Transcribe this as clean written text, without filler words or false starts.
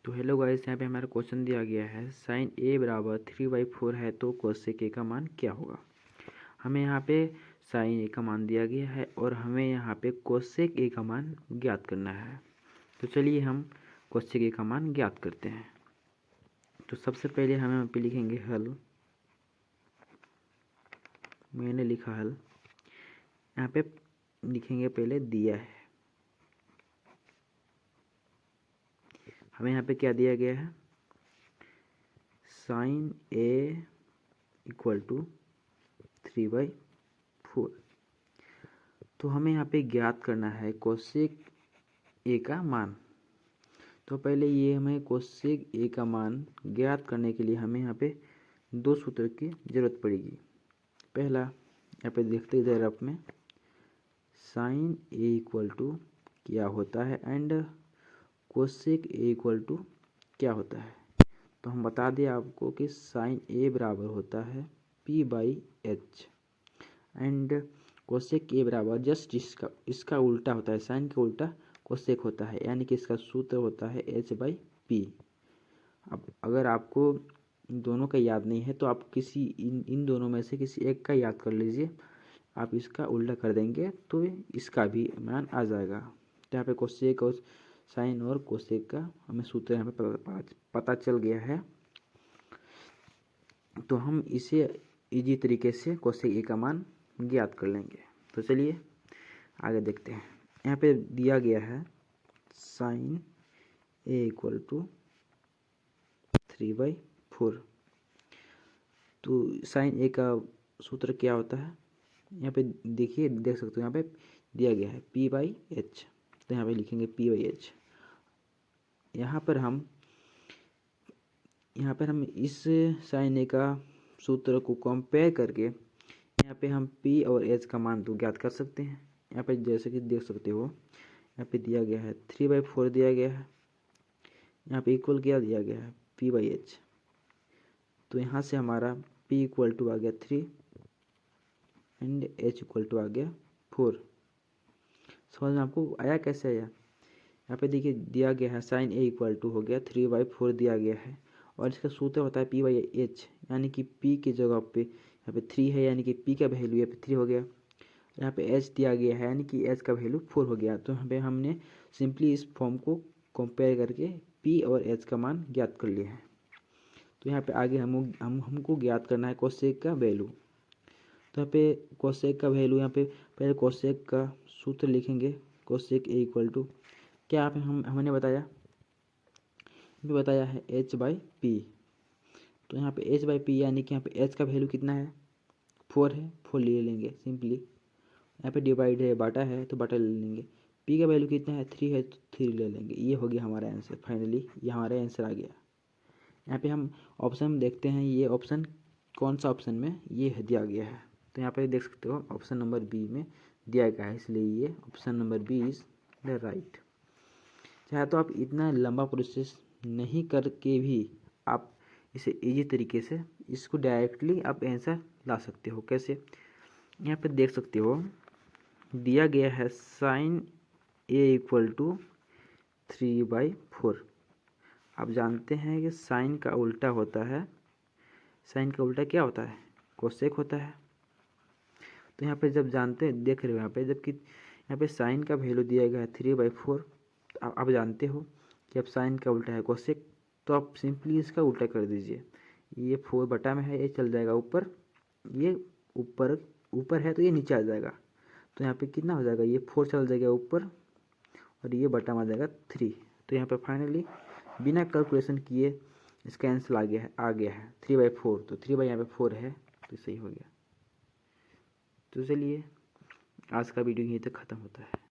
तो hello guys, यहाँ पे हमारा क्वेश्चन दिया गया है साइन ए बराबर 3/4 है तो कोसेक ए का मान क्या होगा। हमें यहाँ पे साइन ए का मान दिया गया है और हमें यहाँ पे कोसेक ए का मान ज्ञात करना है। तो चलिए हम कोसेक ए का मान ज्ञात करते हैं। तो सबसे पहले हम यहाँ पे लिखेंगे हल। मैंने लिखा हल। यहाँ पे लिखेंगे पहले दिया है। हमें यहाँ पे क्या दिया गया है, साइन ए इक्वल टू 3/4। तो हमें यहाँ पे ज्ञात करना है कोसेक ए का मान। तो पहले ये हमें कोसेक ए का मान ज्ञात करने के लिए हमें यहाँ पे दो सूत्र की ज़रूरत पड़ेगी। पहला यहाँ पे देखते इधर आप में साइन ए इक्वल टू क्या होता है and cosec A equal to क्या होता है। तो हम बता दें आपको कि साइन ए बराबर होता है P/H एंड कोसेक ए बराबर जस्ट इसका उल्टा होता है। साइन का उल्टा कोसेक होता है, यानी कि इसका सूत्र होता है H/P। अब अगर आपको दोनों का याद नहीं है तो आप किसी इन दोनों में से किसी एक का याद कर लीजिए। आप इसका उल्टा कर देंगे तो इसका भी मान आ जाएगा। तो यहाँ पे कोसेक और साइन और कोसेक का हमें सूत्र यहाँ पे पता चल गया है। तो हम इसे इजी तरीके से कोसेक ए का मान ज्ञात कर लेंगे। तो चलिए आगे देखते हैं। यहाँ पे दिया गया है साइन ए इक्वल टू 3/4। तो साइन ए का सूत्र क्या होता है, यहाँ पे देखिए, देख सकते हो यहाँ पे दिया गया है P/H। तो यहाँ पे लिखेंगे P/H। यहाँ पर हम इस साइन ए का सूत्र को कंपेयर करके यहाँ पे हम P और H का मान तो ज्ञात कर सकते हैं। यहाँ पे जैसे कि देख सकते हो, यहाँ पे दिया गया है 3/4 दिया गया है। यहाँ पे इक्वल क्या दिया गया है, P/H। तो यहाँ से हमारा P इक्वल टू आ गया 3 एंड H इक्वल टू आ गया 4। समझ में आपको आया, कैसे आया। यहाँ पे देखिए दिया गया है साइन ए इक्वल टू हो गया 3/4 दिया गया है और इसका सूत्र होता है P/H, यानी कि P की जगह पे यहाँ पे 3 है, यानी कि P का वैल्यू यहाँ पे 3 हो गया। यहाँ पे H दिया गया है, यानी कि H का वैल्यू 4 हो गया। तो यहाँ पे हमने सिंपली इस फॉर्म को कंपेयर करके P और H का मान ज्ञात कर लिया है। तो यहाँ पे आगे हमको ज्ञात करना है कोसेक का वैल्यू। तो यहाँ पे कोसेक का वैल्यू, यहाँ पे पहले कोसेक का सूत्र लिखेंगे। कोसेक ए इक्वल टू क्या आप हमने बताया है H/P। तो यहाँ पे H/P यानी कि यहाँ पे H का वैल्यू कितना है, 4 है, 4 ले लेंगे सिंपली। यहाँ पे डिवाइड है, बाटा है तो बाटा ले लेंगे। P का वैल्यू कितना है, 3 है तो 3 ले लेंगे। ये हो गया हमारा आंसर। फाइनली ये हमारा आंसर आ गया। यहाँ पे हम ऑप्शन देखते हैं, ये ऑप्शन कौन सा ऑप्शन में ये दिया गया है। तो यहाँ पे देख सकते हो ऑप्शन नंबर बी में दिया गया है, इसलिए ये option number B is the right. चाहे तो आप इतना लंबा प्रोसेस नहीं करके भी आप इसे इजी तरीके से इसको डायरेक्टली आप आंसर ला सकते हो। कैसे, यहाँ पे देख सकते हो दिया गया है साइन ए इक्वल टू 3/4। आप जानते हैं कि साइन का उल्टा होता है, साइन का उल्टा क्या होता है, कोसेक होता है। तो यहाँ पे जब जानते हैं, देख रहे हो यहाँ पे, जबकि यहाँ पे साइन का वैल्यू दिया गया है 3/4। आप जानते हो कि अब साइन का उल्टा है कोसेक, तो आप सिंपली इसका उल्टा कर दीजिए। ये 4 बटा में है, ये चल जाएगा ऊपर, ये ऊपर है तो ये नीचे आ जाएगा। तो यहाँ पे कितना हो जाएगा, ये 4 चल जाएगा ऊपर और ये बटा में आ जाएगा 3। तो यहाँ पे फाइनली बिना कैलकुलेशन किए इसका आंसर आ गया है 3/4। तो 3 यहाँ पे 4 है तो सही हो गया। तो चलिए आज का वीडियो यहीं तक ख़त्म होता है।